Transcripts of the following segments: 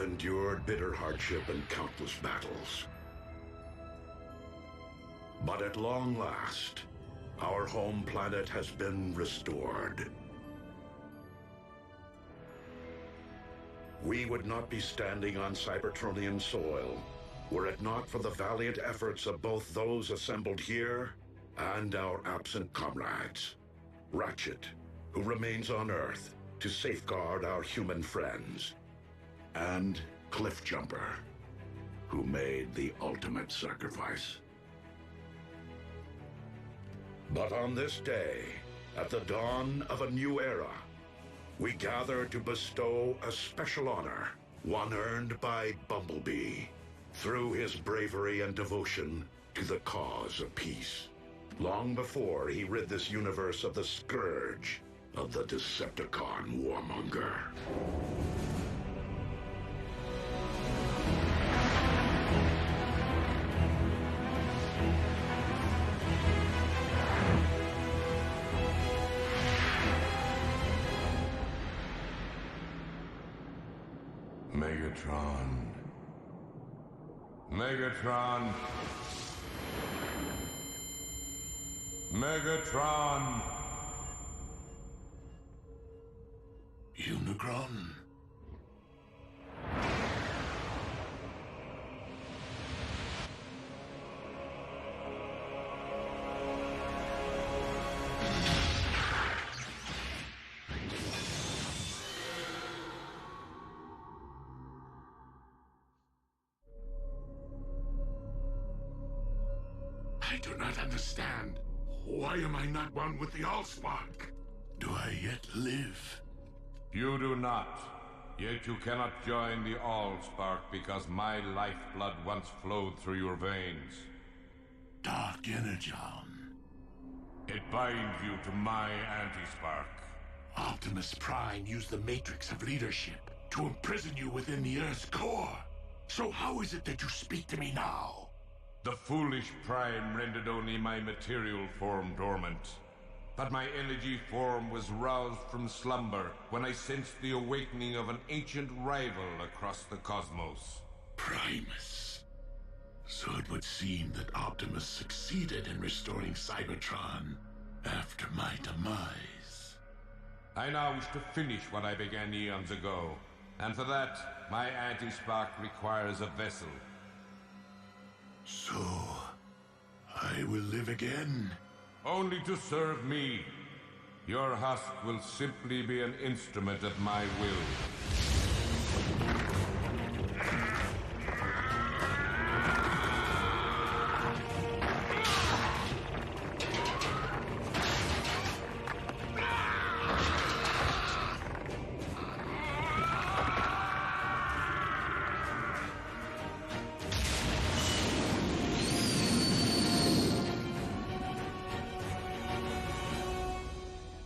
endured bitter hardship and countless battles. But at long last, our home planet has been restored. We would not be standing on Cybertronian soil were it not for the valiant efforts of both those assembled here and our absent comrades. Ratchet, who remains on Earth to safeguard our human friends, and Cliffjumper, who made the ultimate sacrifice. But on this day, at the dawn of a new era, we gather to bestow a special honor, one earned by Bumblebee, through his bravery and devotion to the cause of peace, long before he rid this universe of the scourge of the Decepticon warmonger. Megatron. Megatron. Megatron. Unicron. I do not understand. Why am I not one with the Allspark? Do I yet live? You do not. Yet you cannot join the Allspark because my lifeblood once flowed through your veins. Dark Energon. It binds you to my anti-spark. Optimus Prime used the Matrix of leadership to imprison you within the Earth's core. So how is it that you speak to me now? The foolish Prime rendered only my material form dormant. But my energy form was roused from slumber when I sensed the awakening of an ancient rival across the cosmos. Primus. So it would seem that Optimus succeeded in restoring Cybertron after my demise. I now wish to finish what I began eons ago, and for that, my anti-spark requires a vessel. So, I will live again? Only to serve me. Your husk will simply be an instrument of my will.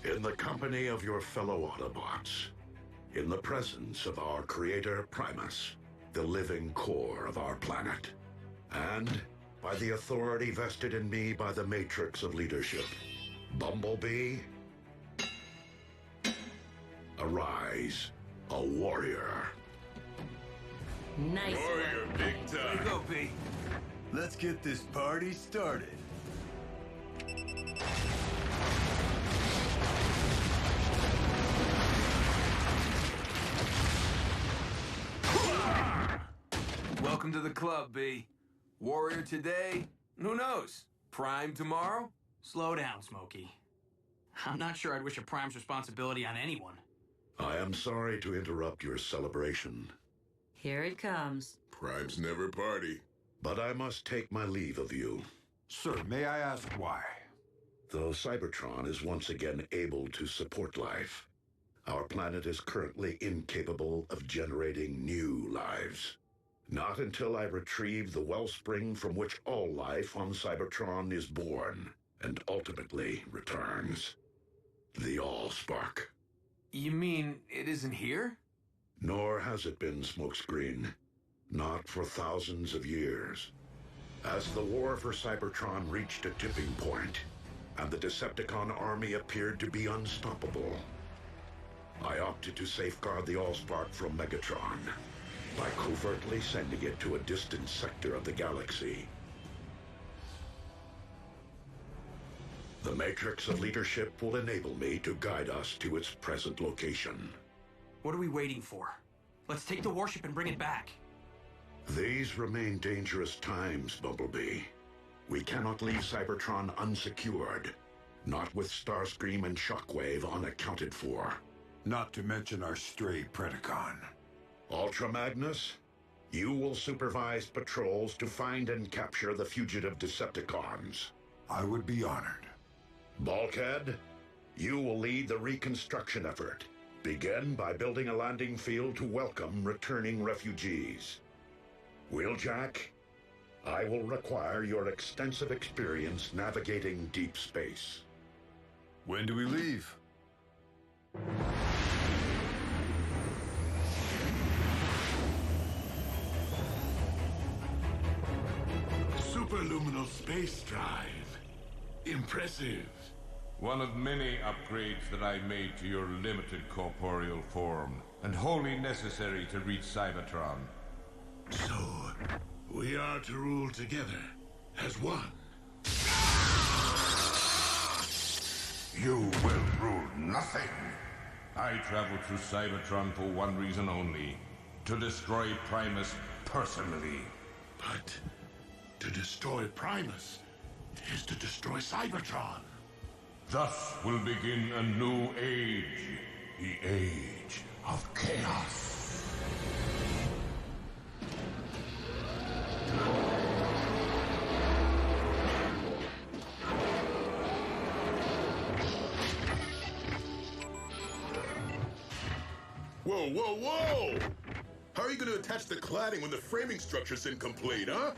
In the company of your fellow Autobots, in the presence of our creator Primus, the living core of our planet, and by the authority vested in me by the Matrix of Leadership, Bumblebee, arise, a warrior. Nice. Warrior, big time. Go, B. Let's get this party started. Welcome to the club, B. Warrior today, who knows? Prime tomorrow? Slow down, Smokey. I'm not sure I'd wish a Prime's responsibility on anyone. I am sorry to interrupt your celebration, Here it comes. Primes never party. but I must take my leave of you. Sir, may I ask why? Though Cybertron is once again able to support life, our planet is currently incapable of generating new lives. Not until I retrieve the wellspring from which all life on Cybertron is born and ultimately returns. The Allspark. You mean it isn't here? Nor has it been, Smokescreen. Not for thousands of years. As the war for Cybertron reached a tipping point, and the Decepticon army appeared to be unstoppable, I opted to safeguard the Allspark from Megatron. by covertly sending it to a distant sector of the galaxy. The matrix of leadership will enable me to guide us to its present location. What are we waiting for? Let's take the warship and bring it back. These remain dangerous times, Bumblebee. We cannot leave Cybertron unsecured, not with Starscream and Shockwave unaccounted for. Not to mention our stray Predacon. Ultra Magnus, you will supervise patrols to find and capture the fugitive Decepticons. I would be honored. Bulkhead, you will lead the reconstruction effort. Begin by building a landing field to welcome returning refugees. Wheeljack, I will require your extensive experience navigating deep space. When do we leave? Superluminal space drive. Impressive. One of many upgrades that I made to your limited corporeal form, and wholly necessary to reach Cybertron. So, we are to rule together as one. You will rule nothing. I traveled through Cybertron for one reason only. To destroy Primus personally. But to destroy Primus is to destroy Cybertron. Thus will begin a new age. The age of chaos. Whoa, whoa, whoa! How are you going to attach the cladding when the framing structure's incomplete, huh?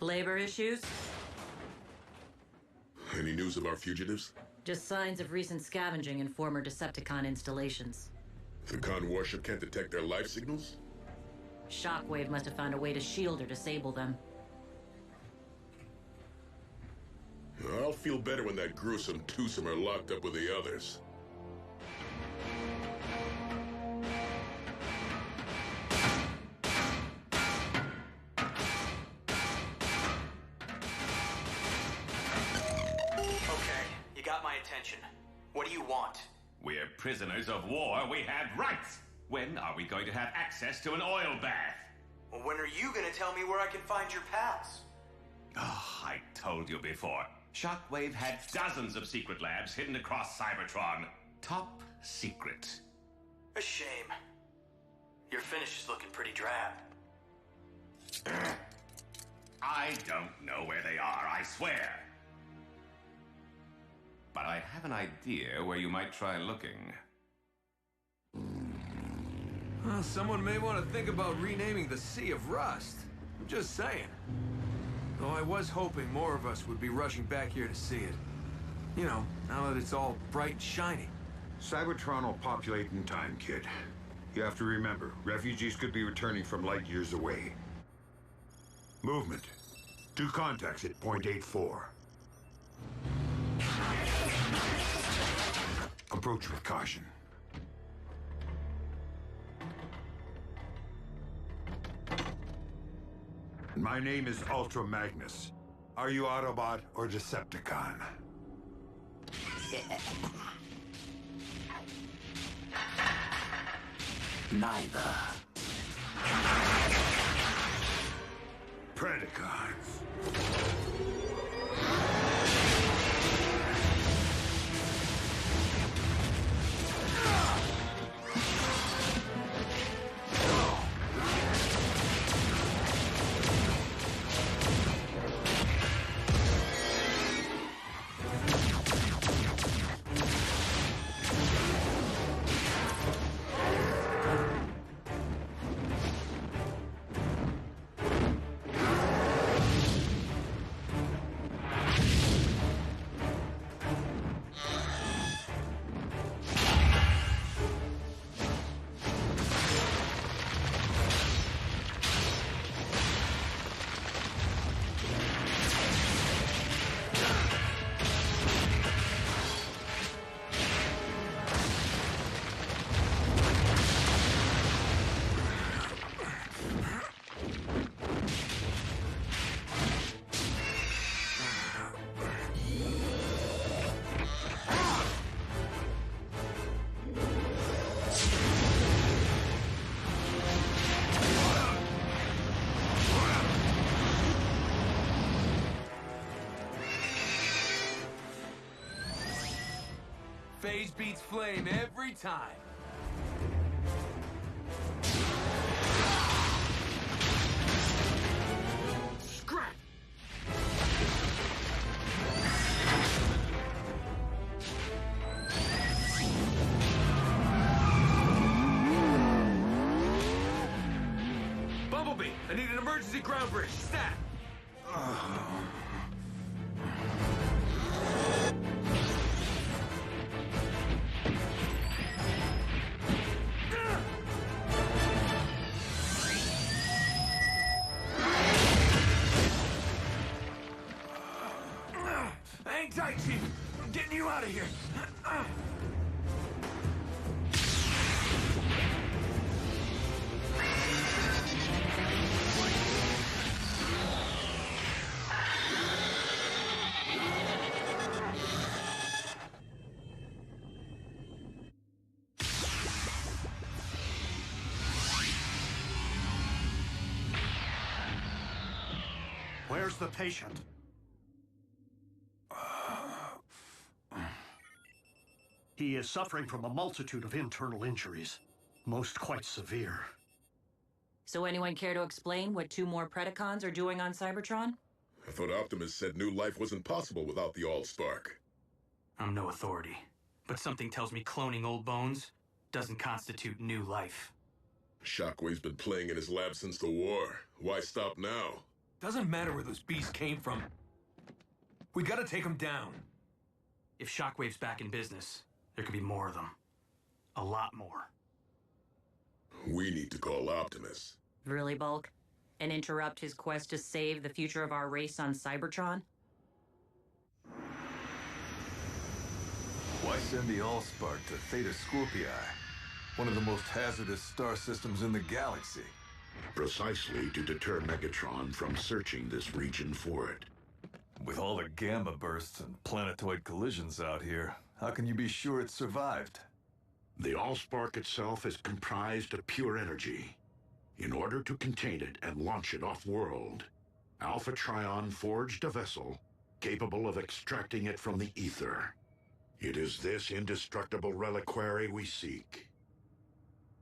Labor issues? Any news of our fugitives? Just signs of recent scavenging in former Decepticon installations. The Khan warship can't detect their life signals? Shockwave must have found a way to shield or disable them. I'll feel better when that gruesome twosome are locked up with the others. Okay, you got my attention. What do you want? We're prisoners of war. We have rights. When are we going to have access to an oil bath? Well, when are you gonna tell me where I can find your pals? Oh, I told you before. Shockwave had dozens of secret labs hidden across Cybertron. Top secret. A shame. Your finish is looking pretty drab. I don't know where they are, I swear. But I have an idea where you might try looking. Well, someone may want to think about renaming the Sea of Rust. I'm just saying. Though I was hoping more of us would be rushing back here to see it. You know, now that it's all bright and shiny. Cybertron will populate in time, kid. You have to remember, refugees could be returning from light years away. Movement. 2 contacts at point 84. Approach with caution. My name is Ultra Magnus. Are you Autobot or Decepticon? Neither. Predacons. Phase beats flame every time. Scrap! Bumblebee, I need an emergency ground bridge. Stat! Hang tight, Chief. I'm getting you out of here. Where's the patient? He is suffering from a multitude of internal injuries, most quite severe. So anyone care to explain what 2 more Predacons are doing on Cybertron? I thought Optimus said new life wasn't possible without the All-Spark. I'm no authority, but something tells me cloning old bones doesn't constitute new life. Shockwave's been playing in his lab since the war. Why stop now? Doesn't matter where those beasts came from. We gotta take them down. If Shockwave's back in business, there could be more of them. A lot more. We need to call Optimus. Really, Bulk? And interrupt his quest to save the future of our race on Cybertron? Why send the Allspark to Theta Scorpii, one of the most hazardous star systems in the galaxy? Precisely to deter Megatron from searching this region for it. With all the gamma bursts and planetoid collisions out here, how can you be sure it survived? The Allspark itself is comprised of pure energy. In order to contain it and launch it off-world, Alpha Trion forged a vessel capable of extracting it from the ether. It is this indestructible reliquary we seek.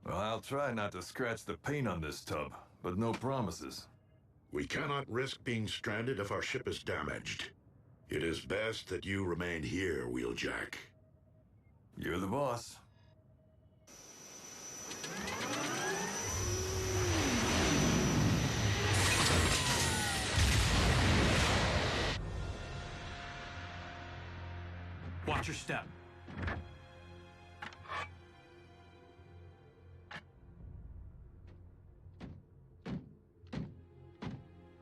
Well, I'll try not to scratch the paint on this tub, but no promises. We cannot risk being stranded if our ship is damaged. It is best that you remain here, Wheeljack. You're the boss. Watch your step.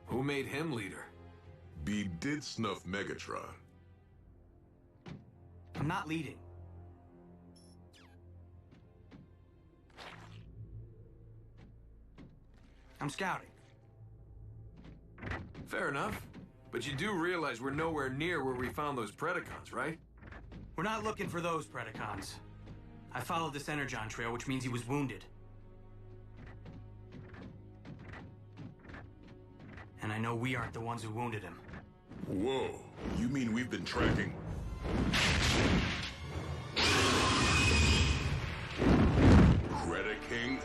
Who made him leader? B did snuff Megatron. I'm not leading. I'm scouting. Fair enough. But you do realize we're nowhere near where we found those Predacons, right? We're not looking for those Predacons. I followed this Energon trail, which means he was wounded. And I know we aren't the ones who wounded him. Whoa, you mean we've been tracking... Predaking?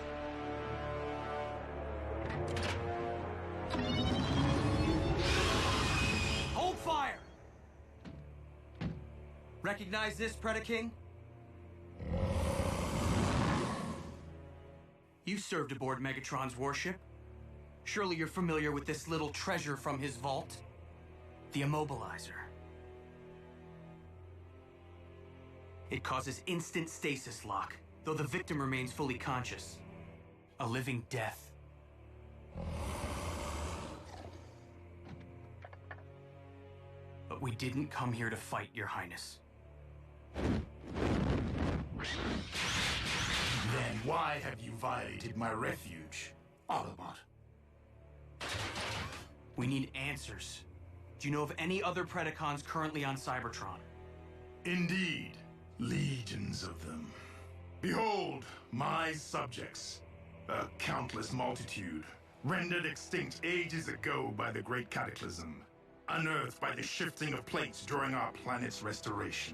Hold fire! Recognize this, Predaking? You served aboard Megatron's warship. Surely you're familiar with this little treasure from his vault? The Immobilizer. It causes instant stasis lock, though the victim remains fully conscious. A living death. But we didn't come here to fight, Your Highness. Then why have you violated my refuge, Autobot? We need answers. Do you know of any other Predacons currently on Cybertron? Indeed, legions of them. Behold, my subjects, a countless multitude, rendered extinct ages ago by the Great Cataclysm, unearthed by the shifting of plates during our planet's restoration.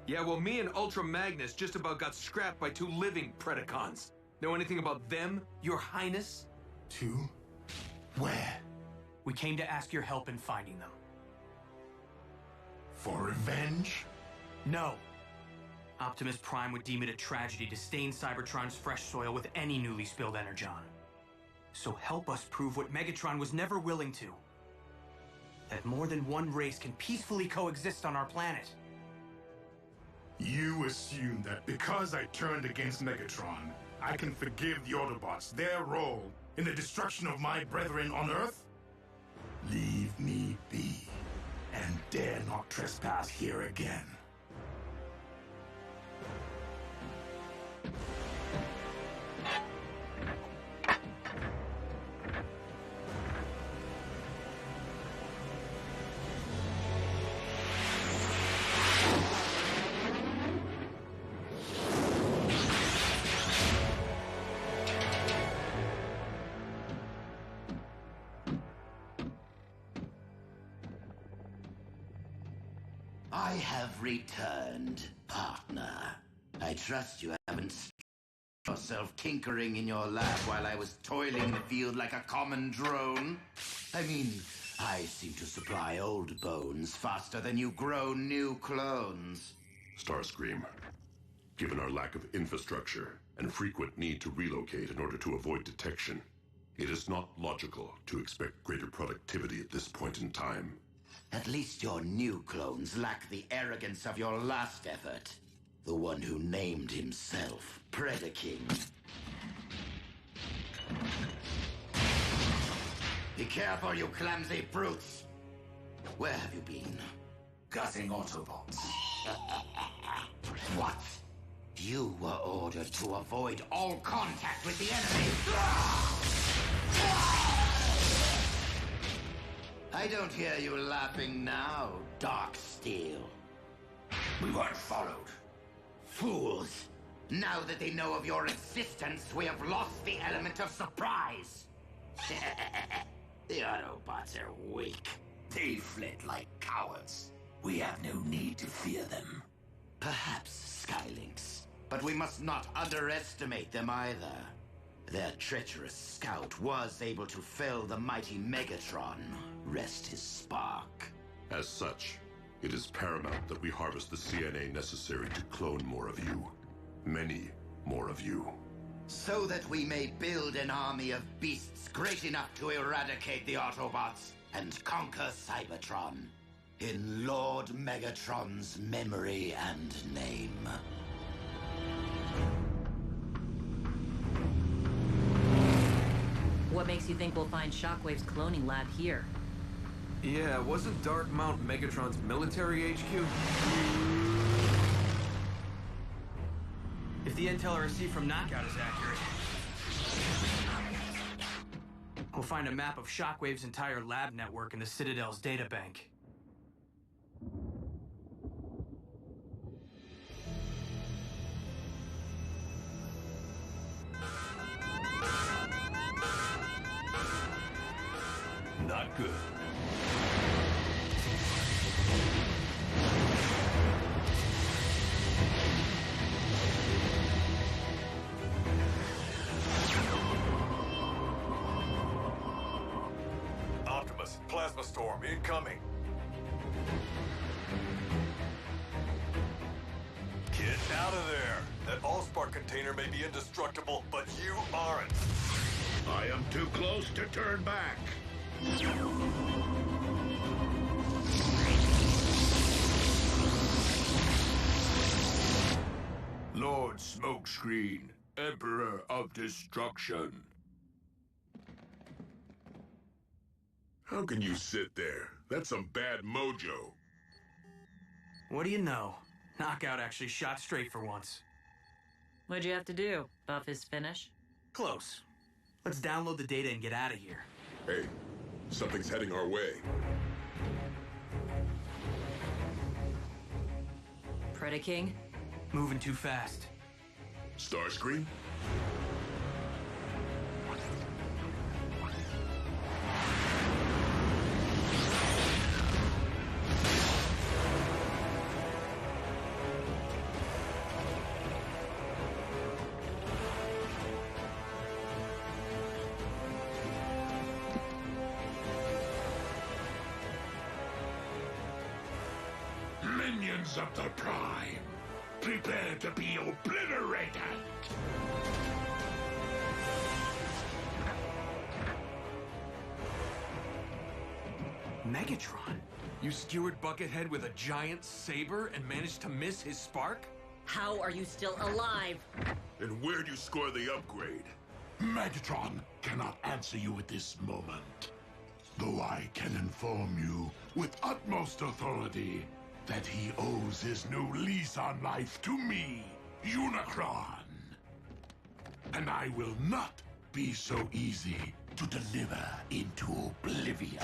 Yeah, well, me and Ultra Magnus just about got scrapped by 2 living Predacons. Know anything about them, Your Highness? 2? Where? We came to ask your help in finding them. For revenge? No. Optimus Prime would deem it a tragedy to stain Cybertron's fresh soil with any newly spilled energon. So help us prove what Megatron was never willing to. That more than one race can peacefully coexist on our planet. You assume that because I turned against Megatron, I can forgive the Autobots their role in the destruction of my brethren on Earth? Leave me be, and dare not trespass here again. I have returned, partner. I trust you haven't yourself tinkering in your lab while I was toiling the field like a common drone. I mean, I seem to supply old bones faster than you grow new clones. Starscream, given our lack of infrastructure and frequent need to relocate in order to avoid detection, it is not logical to expect greater productivity at this point in time. At least your new clones lack the arrogance of your last effort. The one who named himself Predacons. Be careful, you clumsy brutes! Where have you been? Gutting Autobots. What? You were ordered to avoid all contact with the enemy! I don't hear you laughing now, Darksteel. We weren't followed. Fools! Now that they know of your existence, we have lost the element of surprise! The Autobots are weak. They fled like cowards. We have no need to fear them. Perhaps Skylinks, but we must not underestimate them either. Their treacherous scout was able to fell the mighty Megatron. Rest his spark. As such, it is paramount that we harvest the CNA necessary to clone more of you. Many more of you. So that we may build an army of beasts great enough to eradicate the Autobots and conquer Cybertron. In Lord Megatron's memory and name. What makes you think we'll find Shockwave's cloning lab here? Yeah, wasn't Dark Mount Megatron's military HQ? If the intel I received from Knockout is accurate, we'll find a map of Shockwave's entire lab network in the Citadel's databank. Not good. Optimus, plasma storm incoming. Get out of there. That Allspark container may be indestructible, but you aren't. I am too close to turn back. Lord Smokescreen, Emperor of Destruction. How can you sit there? That's some bad mojo. What do you know? Knockout actually shot straight for once. What'd you have to do? Buff his finish? Close. Let's download the data and get out of here. Hey, something's heading our way. Predaking? Moving too fast. Starscream? Legions of the Prime, prepare to be obliterated! Megatron? You skewered Buckethead with a giant saber and managed to miss his spark? How are you still alive? And where'd you score the upgrade? Megatron cannot answer you at this moment. Though I can inform you with utmost authority that he owes his new lease on life to me, Unicron. And I will not be so easy to deliver into oblivion.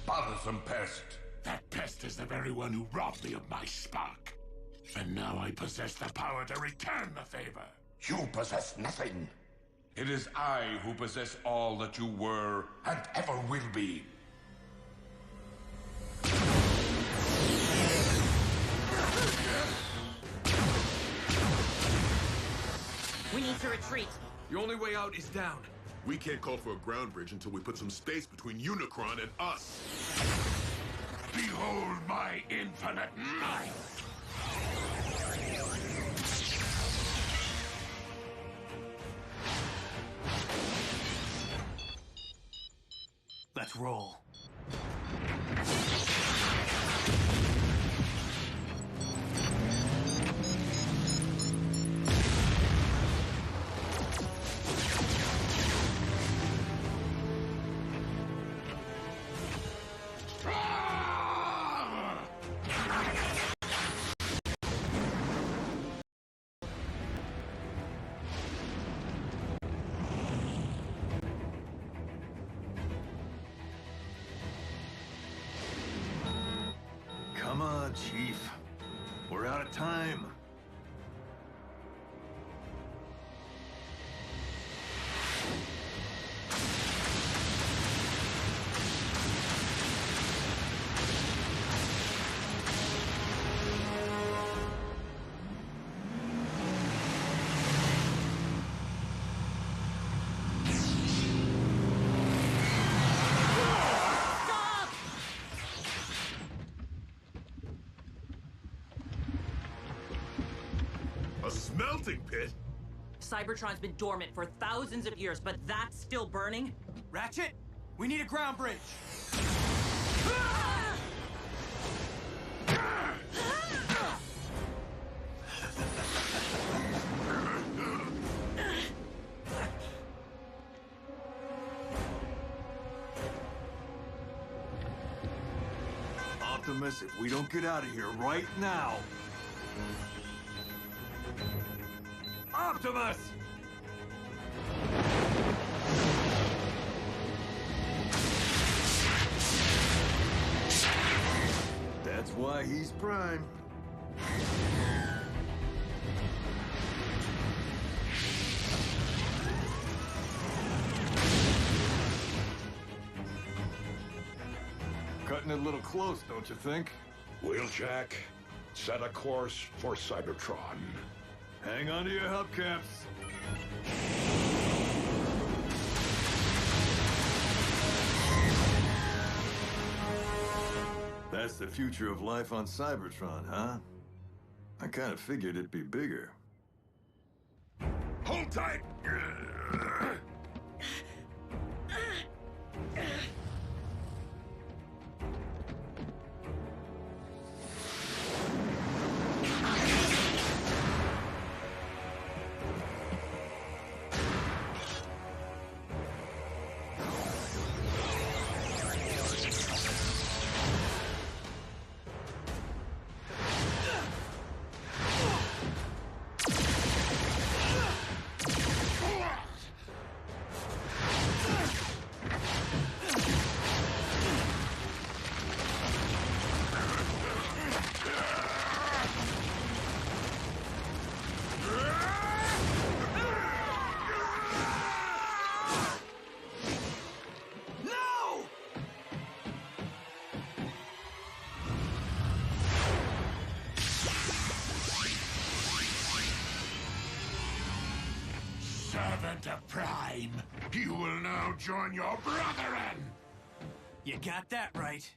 Bothersome pest. That pest is the very one who robbed me of my spark. And now I possess the power to return the favor. You possess nothing. It is I who possess all that you were And ever will be. We need to retreat. The only way out is down. We can't call for a ground bridge until we put some space between Unicron and us. Behold my infinite might! Let's roll. Come on, Chief. We're out of time. A smelting pit? Cybertron's been dormant for thousands of years, but that's still burning? Ratchet, we need a ground bridge. Optimus, if we don't get out of here right now... Optimus! That's why he's Prime. Cutting it a little close, don't you think? Wheeljack, set a course for Cybertron. Hang on to your hubcaps. That's the future of life on Cybertron, huh? I kind of figured it'd be bigger. Hold tight! Servant of Prime, you will now join your brethren! You got that right.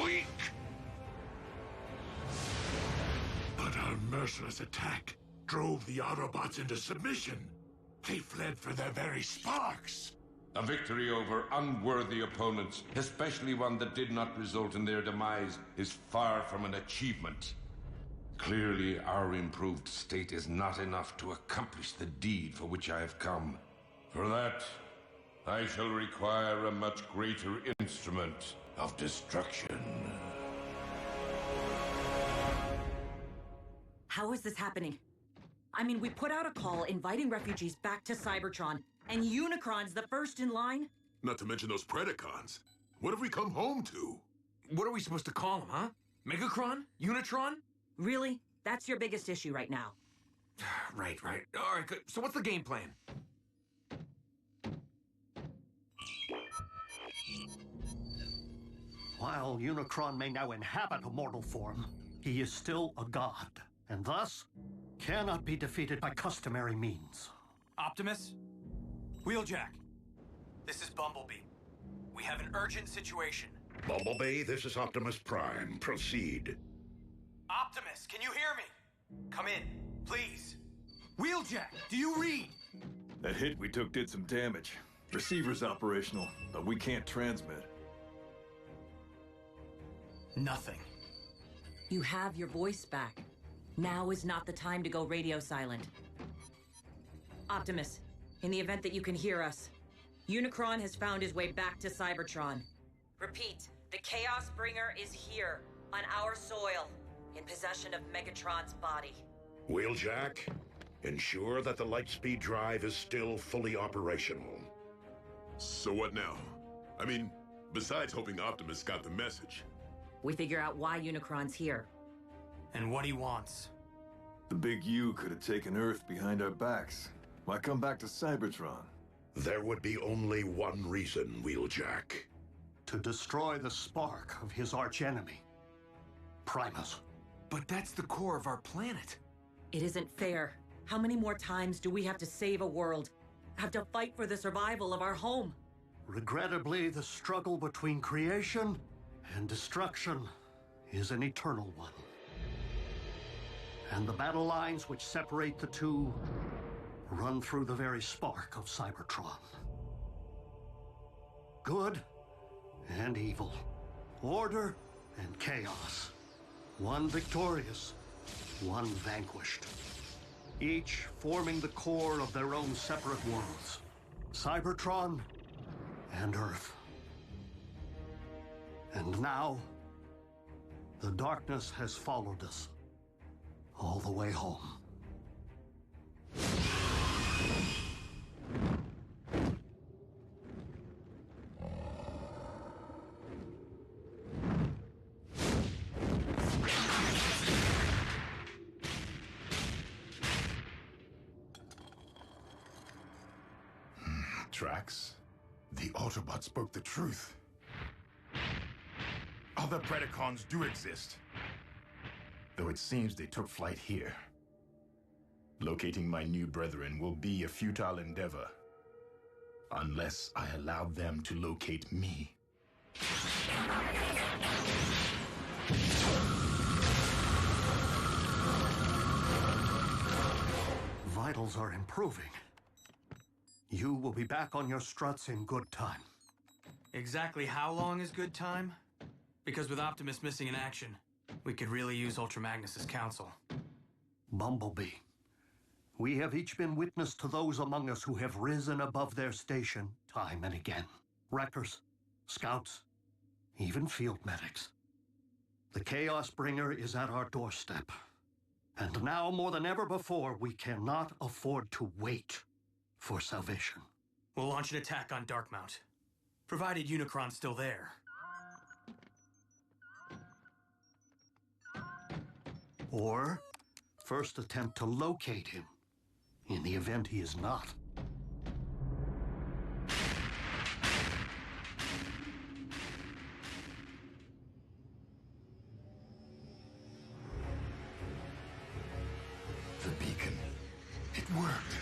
Weak! But our merciless attack drove the Autobots into submission. They fled for their very sparks. A victory over unworthy opponents, especially one that did not result in their demise, is far from an achievement. Clearly, our improved state is not enough to accomplish the deed for which I have come. For that, I shall require a much greater instrument of destruction. How is this happening? I mean, we put out a call inviting refugees back to Cybertron, and Unicron's the first in line? Not to mention those Predacons. What have we come home to? What are we supposed to call them, huh? Megacron? Unitron? Really? That's your biggest issue right now? Right. All right, good. So what's the game plan? While Unicron may now inhabit a mortal form, he is still a god, and thus cannot be defeated by customary means. Optimus? Wheeljack. This is Bumblebee. We have an urgent situation. Bumblebee, this is Optimus Prime. Proceed. Optimus, can you hear me? Come in, please. Wheeljack, do you read? That hit we took did some damage. Receiver's operational, but we can't transmit. Nothing. You have your voice back. Now is not the time to go radio silent. Optimus, in the event that you can hear us, Unicron has found his way back to Cybertron. Repeat, the Chaos Bringer is here, on our soil, in possession of Megatron's body. Wheeljack, ensure that the Lightspeed drive is still fully operational. So what now? I mean, besides hoping Optimus got the message. We figure out why Unicron's here. And what he wants. The big U could have taken Earth behind our backs. Why come back to Cybertron? There would be only one reason, Wheeljack. To destroy the spark of his archenemy, Primus. But that's the core of our planet. It isn't fair. How many more times do we have to save a world? Have to fight for the survival of our home? Regrettably, the struggle between creation and destruction is an eternal one. And the battle lines which separate the two run through the very spark of Cybertron. Good and evil, order and chaos. One victorious, one vanquished. Each forming the core of their own separate worlds. Cybertron and Earth. And now, the darkness has followed us all the way home. Trax, the Autobots spoke the truth. Other Predacons do exist, though it seems they took flight here. Locating my new brethren will be a futile endeavor, unless I allow them to locate me. Vitals are improving. You will be back on your struts in good time. Exactly how long is good time? Because with Optimus missing in action, we could really use Ultra Magnus's counsel. Bumblebee, we have each been witness to those among us who have risen above their station time and again. Wreckers, scouts, even field medics. The Chaos Bringer is at our doorstep. And now more than ever before, we cannot afford to wait for salvation. We'll launch an attack on Darkmount, provided Unicron's still there. Or first attempt to locate him, in the event he is not. the beacon. It worked.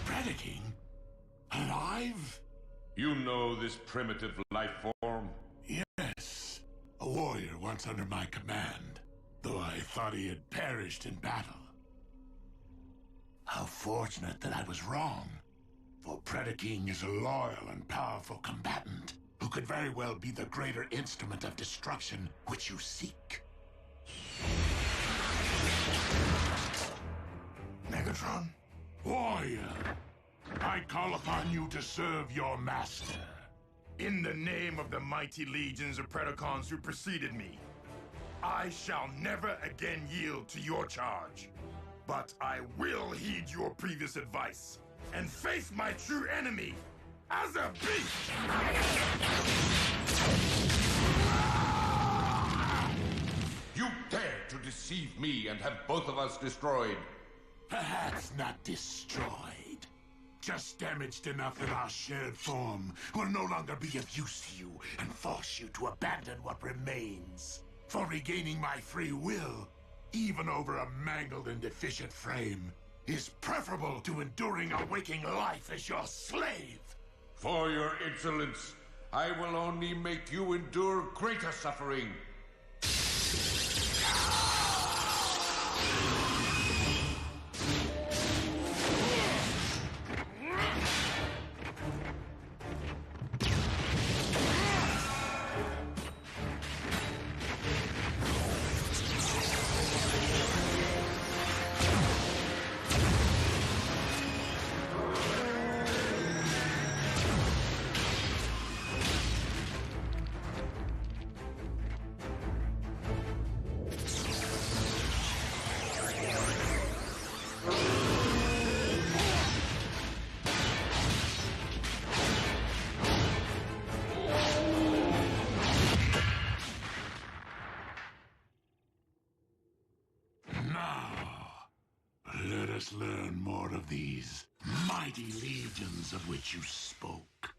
Predaking? Alive? You know this primitive life form? Yes. A warrior once under my command, though I thought he had perished in battle. How fortunate that I was wrong, for Predaking is a loyal and powerful combatant who could very well be the greater instrument of destruction which you seek. Megatron? Warrior, I call upon you to serve your master. In the name of the mighty legions of Predacons who preceded me, I shall never again yield to your charge. But I will heed your previous advice and face my true enemy as a beast! You dare to deceive me and have both of us destroyed. Perhaps not destroyed. Just damaged enough that our shared form will no longer be of use to you and force you to abandon what remains. For regaining my free will, even over a mangled and deficient frame, is preferable to enduring a waking life as your slave. For your insolence, I will only make you endure greater suffering. Learn more of these mighty legions of which you spoke.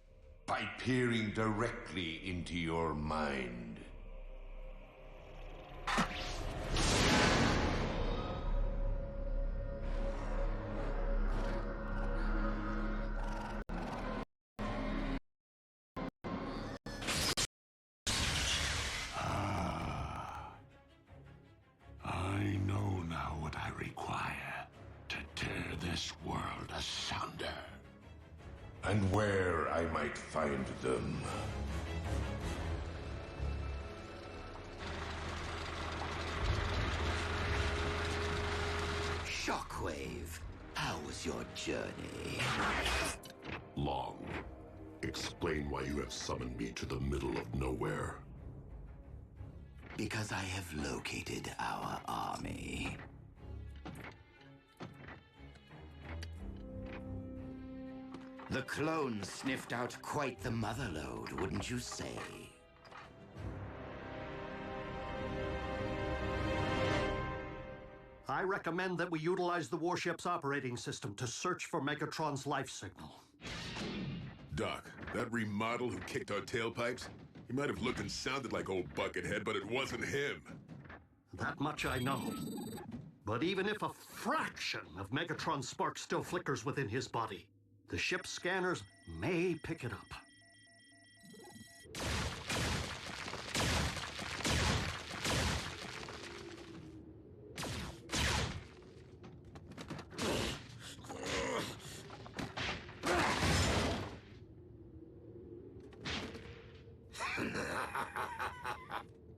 By peering directly into your mind. I know now what I require to tear this world asunder. And where I might find them. Shockwave, how was your journey? Long. Explain why you have summoned me to the middle of nowhere. Because I have located our army. The clones sniffed out quite the motherlode, wouldn't you say? I recommend that we utilize the warship's operating system to search for Megatron's life signal. Doc, that remodel who kicked our tailpipes, he might have looked and sounded like old Buckethead, but it wasn't him. That much I know. But even if a fraction of Megatron's spark still flickers within his body, the ship's scanners may pick it up.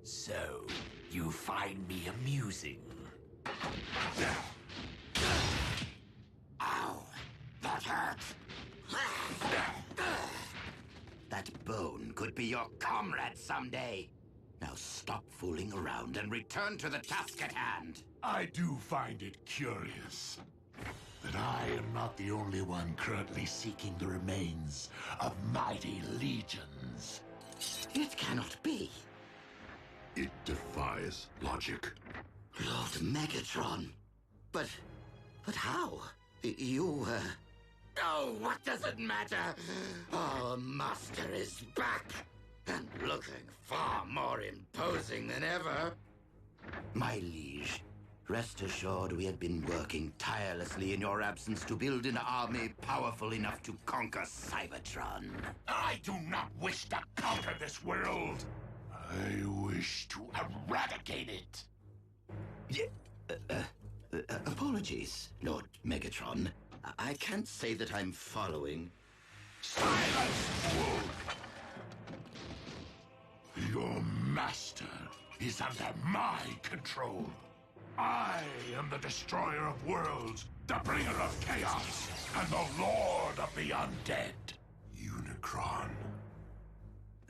So, you find me amusing? Ow! That hurt! That bone could be your comrade someday. Now stop fooling around and return to the task at hand. I do find it curious that I am not the only one currently seeking the remains of mighty legions. It cannot be. It defies logic. Lord Megatron. But how? You, Oh, what does it matter? Our master is back. and looking far more imposing than ever. My liege, rest assured we had been working tirelessly in your absence to build an army powerful enough to conquer Cybertron. I do not wish to conquer this world. I wish to eradicate it. Apologies, Lord Megatron. I can't say that I'm following. Silence, fool! Your master is under my control. I am the destroyer of worlds, the bringer of chaos, and the lord of the undead. Unicron.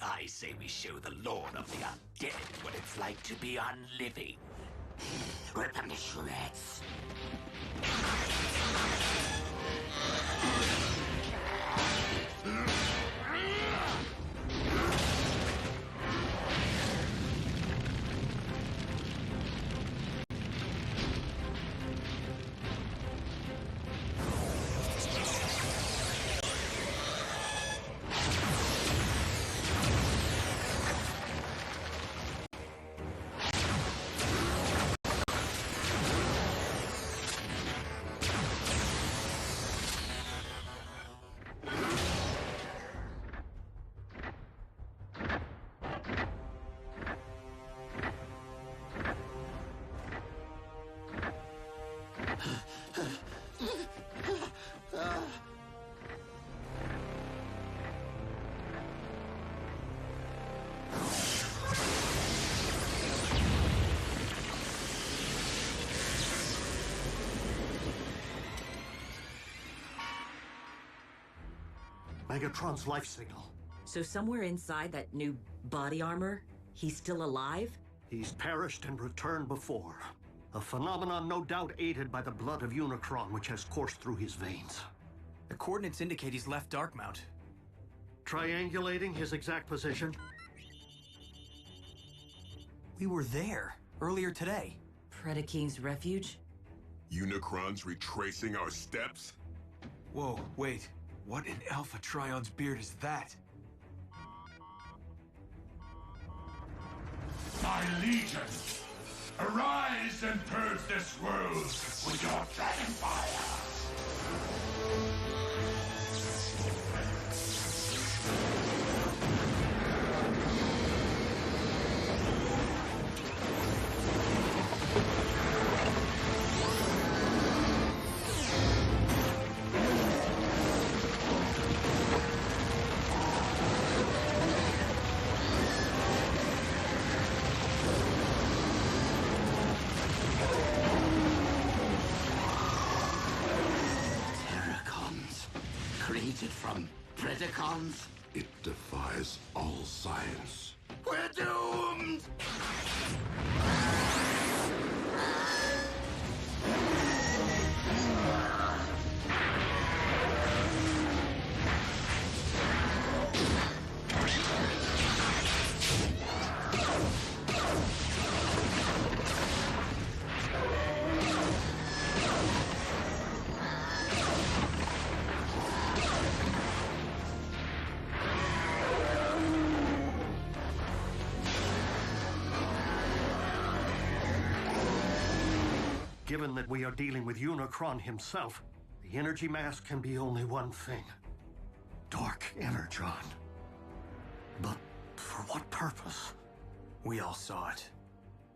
I say we show the lord of the undead what it's like to be unliving. Rip them to shreds. Megatron's life signal. So somewhere inside that new body armor, he's still alive? He's perished and returned before. A phenomenon no doubt aided by the blood of Unicron, which has coursed through his veins. The coordinates indicate he's left Darkmount. Triangulating his exact position. We were there earlier today. Predacons' refuge? Unicron's retracing our steps? Whoa, wait. What in Alpha Trion's beard is that? My legion, arise and purge this world with your dragon fire! From Predacons? It defies all science. We're doomed! Given that we are dealing with Unicron himself, the energy mass can be only one thing. Dark Energon. But for what purpose? We all saw it.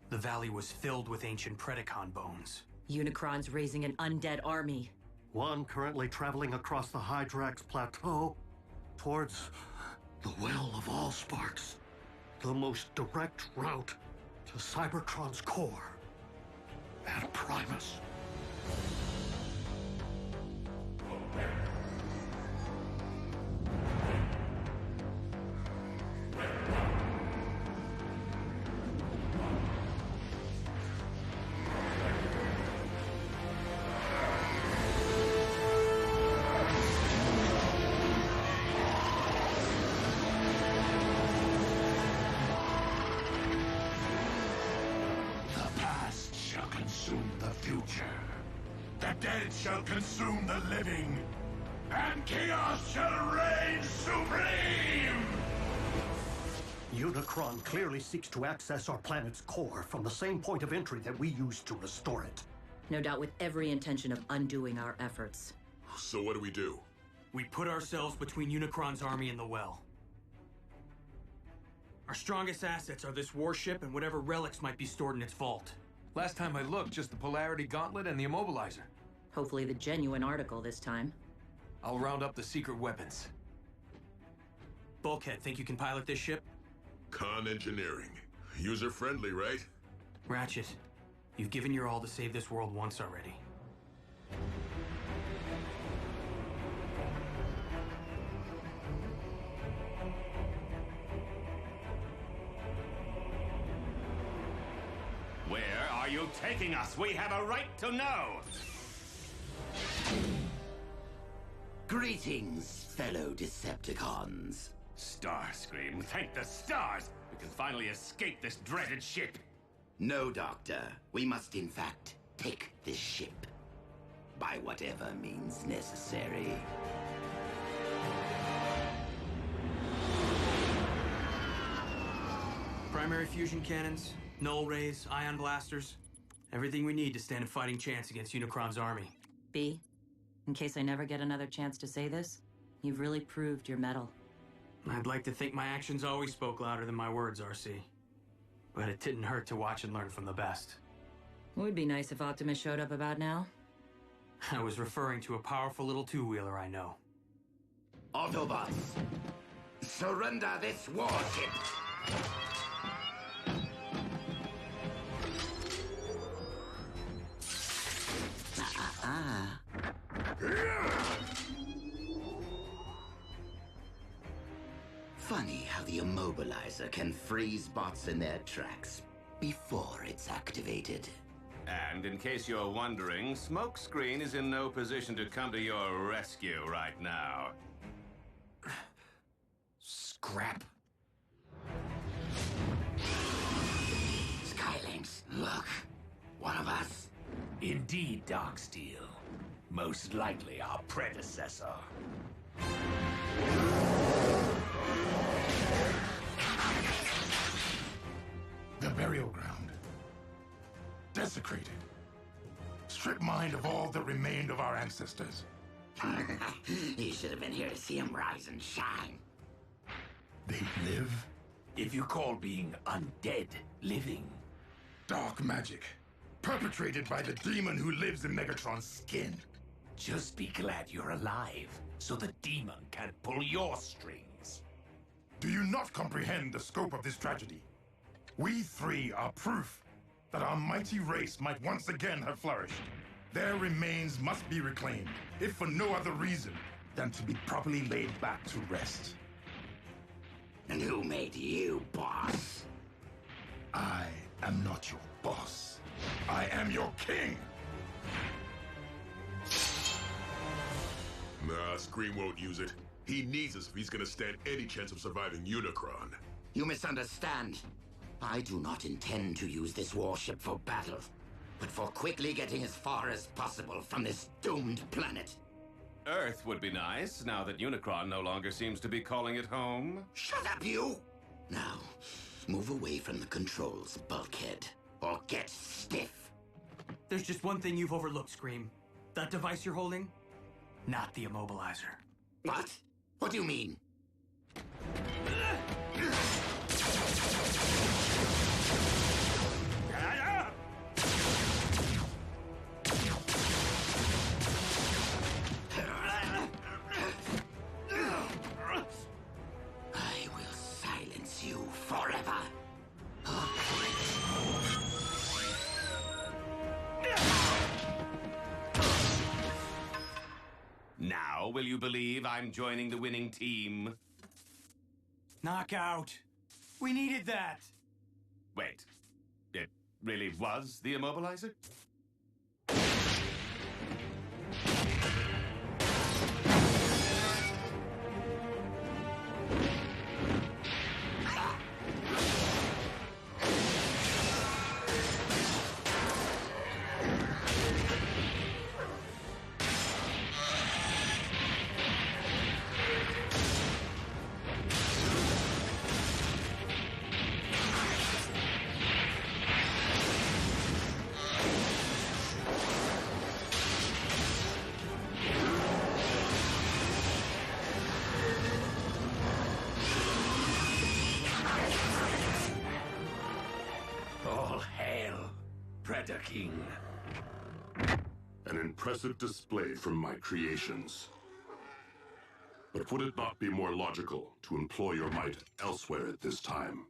The valley was filled with ancient Predacon bones. Unicron's raising an undead army. One currently traveling across the Hydrax Plateau towards the Well of Allsparks. The most direct route to Cybertron's core. And Primus. The dead shall consume the living, and chaos shall reign supreme! Unicron clearly seeks to access our planet's core from the same point of entry that we used to restore it. No doubt with every intention of undoing our efforts. So what do we do? We put ourselves between Unicron's army and the well. Our strongest assets are this warship and whatever relics might be stored in its vault. Last time I looked, just the Polarity Gauntlet and the Immobilizer. Hopefully the genuine article this time. I'll round up the secret weapons. Bulkhead, think you can pilot this ship? Con engineering. User-friendly, right? Ratchet, you've given your all to save this world once already. Where are you taking us? We have a right to know! Greetings, fellow Decepticons. Starscream, thank the stars! We can finally escape this dreaded ship! No, Doctor. We must, in fact, take this ship. By whatever means necessary. Primary fusion cannons, null rays, ion blasters. Everything we need to stand a fighting chance against Unicron's army. B, in case I never get another chance to say this, you've really proved your mettle. I'd like to think my actions always spoke louder than my words, RC. But it didn't hurt to watch and learn from the best. It would be nice if Optimus showed up about now. I was referring to a powerful little two-wheeler I know. Autobots, surrender this warship! Funny how the Immobilizer can freeze bots in their tracks before it's activated. And in case you're wondering, Smokescreen is in no position to come to your rescue right now. Scrap. Skylynx, look. One of us. Indeed, Darksteel. Most likely our predecessor. The burial ground. Desecrated. Stripped mined of all that remained of our ancestors. You should have been here to see him rise and shine. They live? If you call being undead living. Dark magic. Perpetrated by the demon who lives in Megatron's skin. Just be glad you're alive, so the demon can't pull your strings. Do you not comprehend the scope of this tragedy? We three are proof that our mighty race might once again have flourished. Their remains must be reclaimed, if for no other reason than to be properly laid back to rest. And who made you boss? I am not your boss. I am your king! Nah, Scream won't use it. He needs us if he's gonna stand any chance of surviving Unicron. You misunderstand. I do not intend to use this warship for battle, but for quickly getting as far as possible from this doomed planet. Earth would be nice, now that Unicron no longer seems to be calling it home. Shut up, you! Now, move away from the controls, Bulkhead, or get stiff. There's just one thing you've overlooked, Scream. That device you're holding? Not the Immobilizer. What? What do you mean? I will silence you forever. Now, will you believe I'm joining the winning team? Knockout! We needed that! Wait, it really was the Immobilizer? Predaking. An impressive display from my creations. But would it not be more logical to employ your might elsewhere at this time?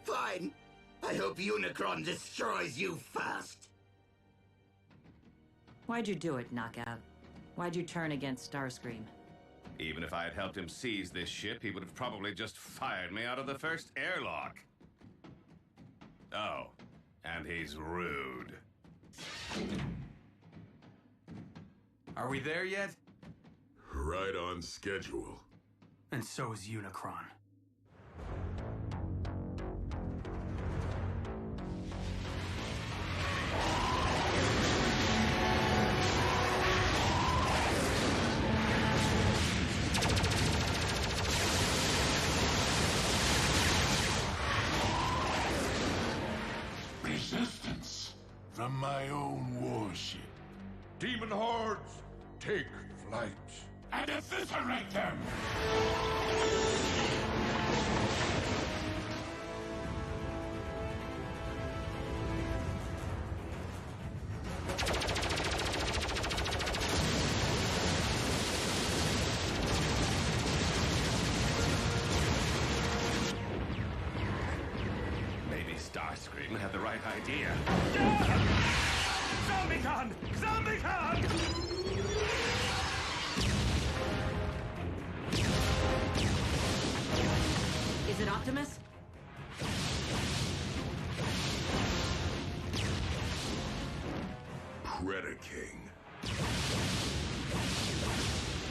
Fine. I hope Unicron destroys you first. Why'd you do it, Knockout? Why'd you turn against Starscream? Even if I had helped him seize this ship, he would have probably just fired me out of the first airlock. Oh, and he's rude. Are we there yet? Right on schedule. And so is Unicron. Resistance from my own warship. Demon hordes, take flight. And eviscerate them! Maybe Starscream had the right idea. Zombicon! Zombicon! Is it Optimus? Predaking.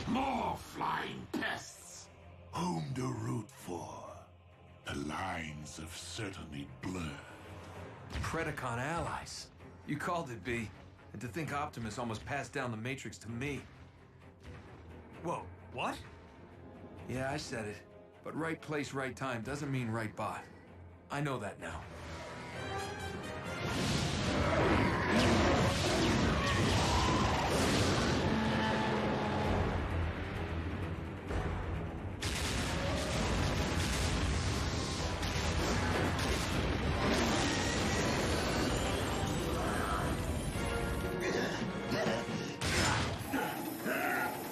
More flying pests! Whom to root for? The lines have certainly blurred. Predacon allies. You called it, B. And to think Optimus almost passed down the Matrix to me. Whoa, what? Yeah, I said it. But right place, right time doesn't mean right bot. I know that now.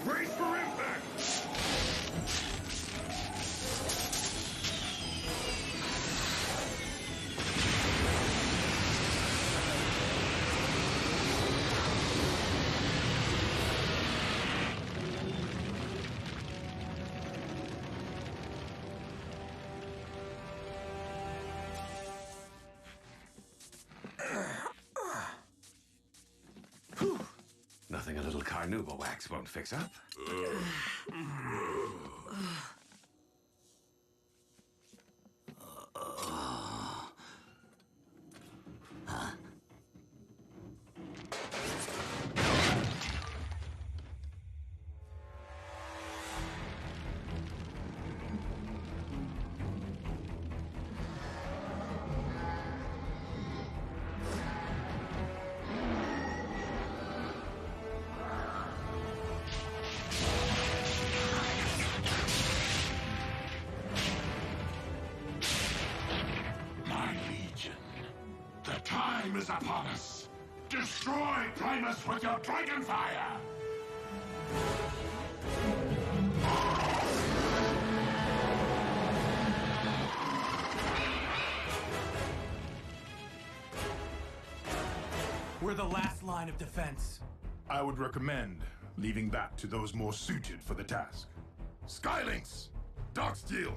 Brace for impact! Nothing a little carnauba wax won't fix up. Time is upon us. Destroy Primus with your dragon fire! We're the last line of defense. I would recommend leaving that to those more suited for the task. Skylinks! Darksteel!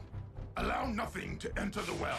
Allow nothing to enter the well.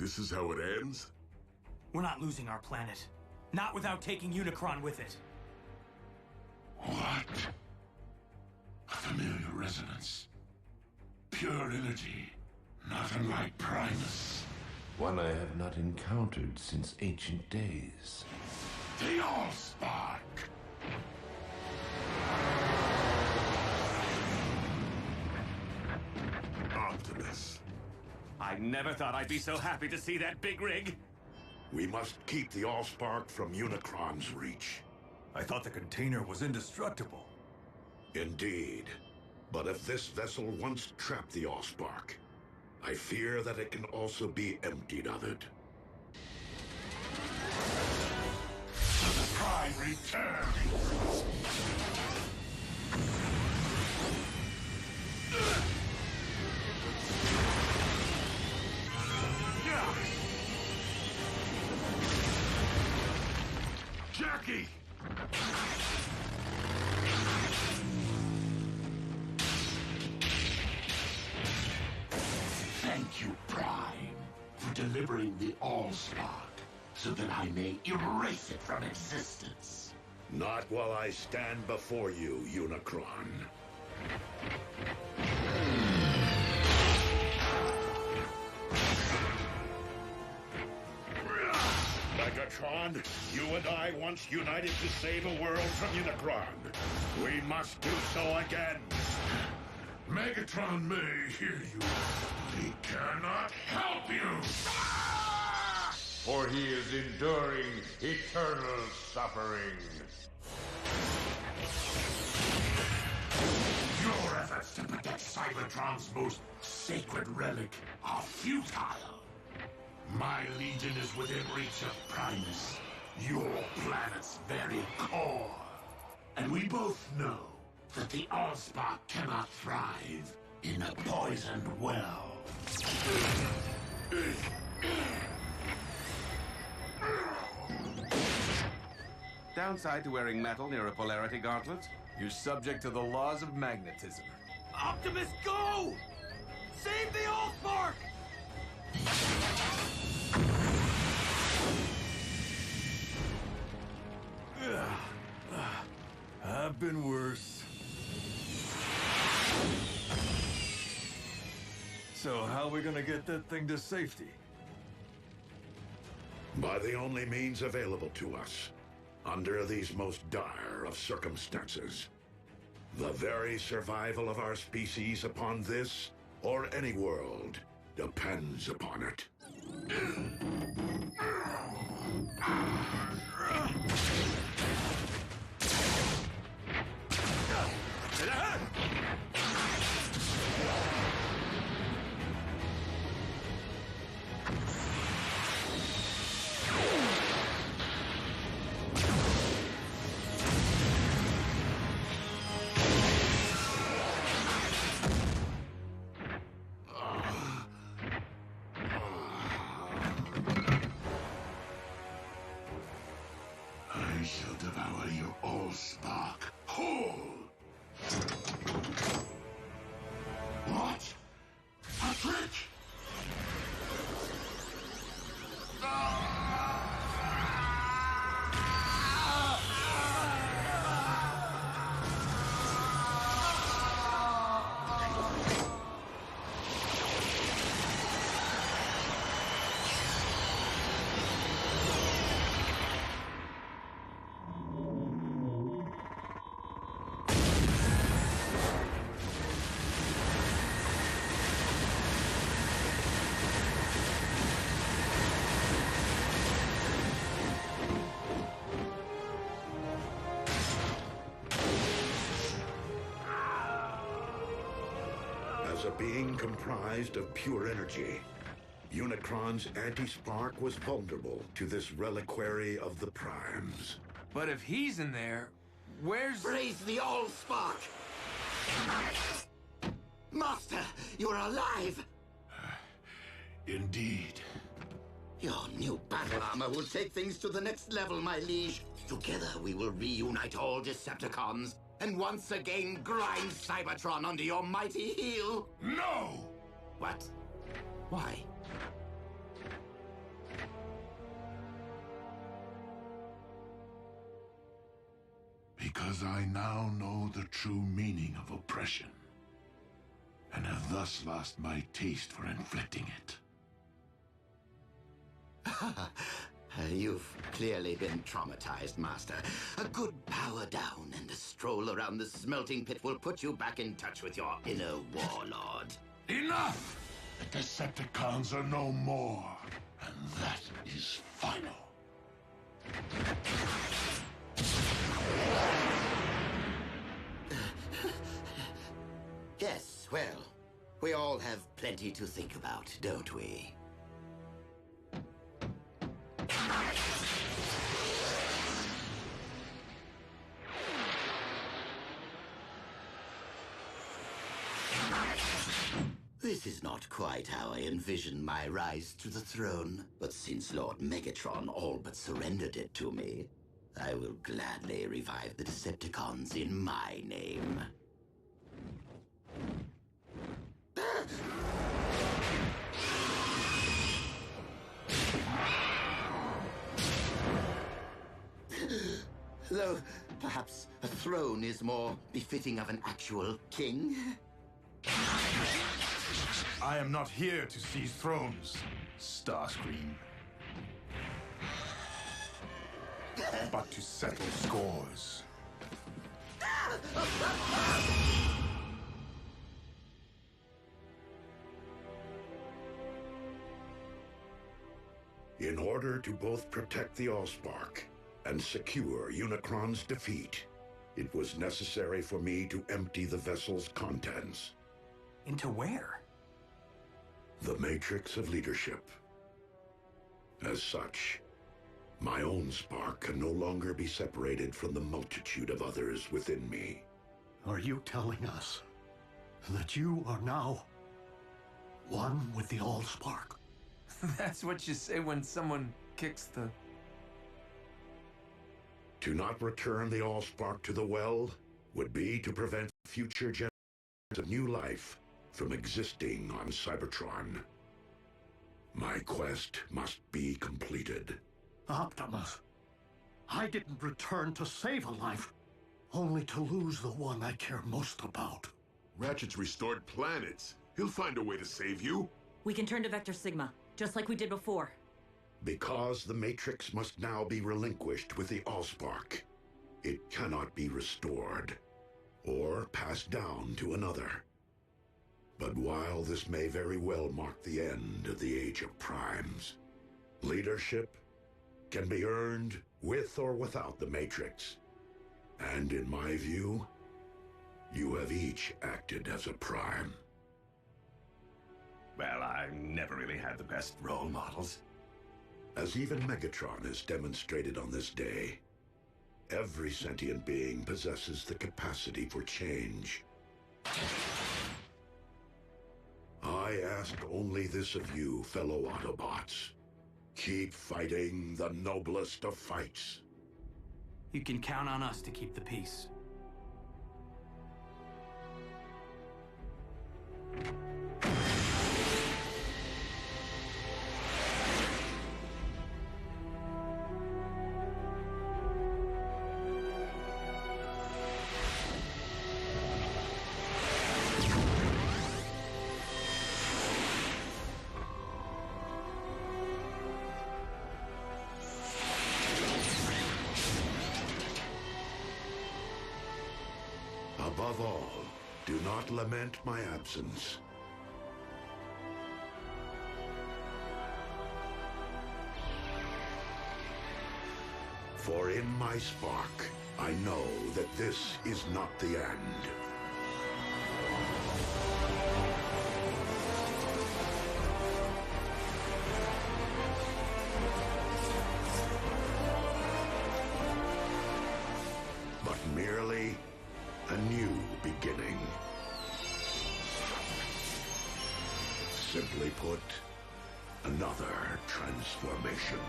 This is how it ends? We're not losing our planet. Not without taking Unicron with it. What? A familiar resonance. Pure energy. Not unlike Primus. One I have not encountered since ancient days. The Allspark! Optimus. I never thought I'd be so happy to see that big rig. We must keep the Allspark from Unicron's reach. I thought the container was indestructible. Indeed. But if this vessel once trapped the Allspark, I fear that it can also be emptied of it. The Prime returns! Jackie! Thank you, Prime, for delivering the Allspark, so that I may erase it from existence. Not while I stand before you, Unicron. Megatron, you and I once united to save a world from Unicron. We must do so again. Megatron may hear you, but he cannot help you! For he is enduring eternal suffering. Your efforts to protect Cybertron's most sacred relic are futile. My legion is within reach of Primus, your planet's very core. And we both know that the Allspark cannot thrive in a poisoned well. Downside to wearing metal near a polarity gauntlet? You're subject to the laws of magnetism. Optimus, go! Save the Allspark! I've been worse. So how are we gonna get that thing to safety? By the only means available to us, under these most dire of circumstances. The very survival of our species upon this, or any world, depends upon it. I shall devour your Allspark whole! What? A trick? As a being comprised of pure energy, Unicron's anti-spark was vulnerable to this reliquary of the Primes. But if he's in there, where's... Raise the Allspark! Master, you're alive! Indeed. Your new battle armor will take things to the next level, my liege. Together we will reunite all Decepticons and once again grind Cybertron under your mighty heel. No! What? Why? Because I now know the true meaning of oppression, and have thus lost my taste for inflicting it. You've clearly been traumatized, Master. A good power down and a stroll around the smelting pit will put you back in touch with your inner warlord. Enough! The Decepticons are no more, and that is final. Yes, well, we all have plenty to think about, don't we? This is not quite how I envisioned my rise to the throne, but since Lord Megatron all but surrendered it to me, I will gladly revive the Decepticons in my name. Though, perhaps a throne is more befitting of an actual king. I am not here to seize thrones, Starscream. But to settle scores. In order to both protect the Allspark and secure Unicron's defeat, it was necessary for me to empty the vessel's contents. Into where? The Matrix of Leadership. As such, my own spark can no longer be separated from the multitude of others within me. Are you telling us that you are now one with the Allspark? That's what you say when someone kicks the... To not return the Allspark to the well would be to prevent future generations of new life from existing on Cybertron. My quest must be completed. Optimus, I didn't return to save a life, only to lose the one I care most about. Ratchet's restored planets. He'll find a way to save you. We can turn to Vector Sigma, just like we did before. Because the Matrix must now be relinquished with the Allspark, it cannot be restored or passed down to another. But while this may very well mark the end of the Age of Primes, leadership can be earned with or without the Matrix. And in my view, you have each acted as a Prime. Well, I never really had the best role models. As even Megatron has demonstrated on this day, every sentient being possesses the capacity for change. I ask only this of you, fellow Autobots. Keep fighting the noblest of fights. You can count on us to keep the peace. Above all, do not lament my absence. For in my spark, I know that this is not the end. But merely a new beginning. Simply put, another transformation.